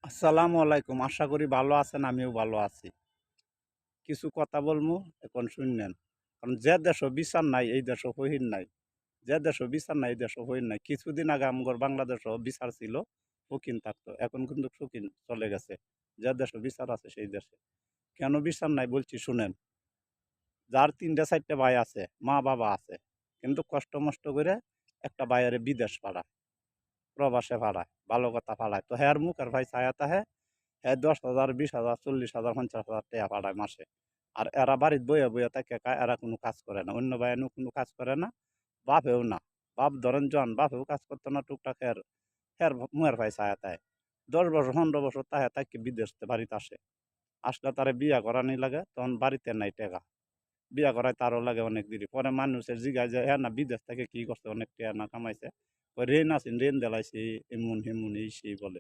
আসসালামু আলাইকুম। আশা করি ভালো আছেন, আমিও ভালো আছি। কিছু কথা বলমু, এখন শুইনেন। কারণ যে দেশে বিচার নাই, এই দেশে ফহির নাই। যে দেশে বিচার নাই, এই দেশে ফহির নাই। কিছুদিন আগে আমগর বাংলাদেশেও বিচার ছিল, শৌখিন থাকতো। এখন কিন্তু শৌখিন চলে গেছে। যে দেশে বিচার আছে সেই দেশে। কেন বিচার নাই বলছি শুনেন। যার ৩টা ৪টা ভাই আছে, মা-বাবা আছে। কিন্তু কষ্ট-মষ্ট করে একটা ভাইয়েরে বিদেশ পাঠায়, প্রবাসে পাঠায়, ভালো কথা পাঠায়। তো হ্যার মুখের ভাই ছায়া তাহে হ্যাঁ ১০,০০০, ২০,০০০, ৪০,০০০, ৫০,০০০ টাকা পাঠায় মাসে। আর এরা বাড়িতে বইয়া বইয়া থাকে খায়, এরা কোনো কাজ করে না। অন্য ভাইয়েনও কোনো কাজ করে না, বাপেও না। বাপ ধরেন জন, বাপেও কাজ করতো না টুকটাক হের মুয়ের ভাই ছায়া তায়। ১০ বছর ১৫ বছর তাহে তাকে বিদেশ তে বাড়িতে আসে। আসলে তারে বিয়া করানি লাগে, তখন বাড়িতে নাই টেকা। বিয়া করায় তারও লাগে অনেক দেরি। পরে মানুষের জিগায় যে হ্যাঁ না বিদেশ থেকে কি করছে, অনেক টেকা না কামাইছে। কয় ঋণ আছেন, ঋণ দেলাইছি, এমন হেমন এই সেই বলে।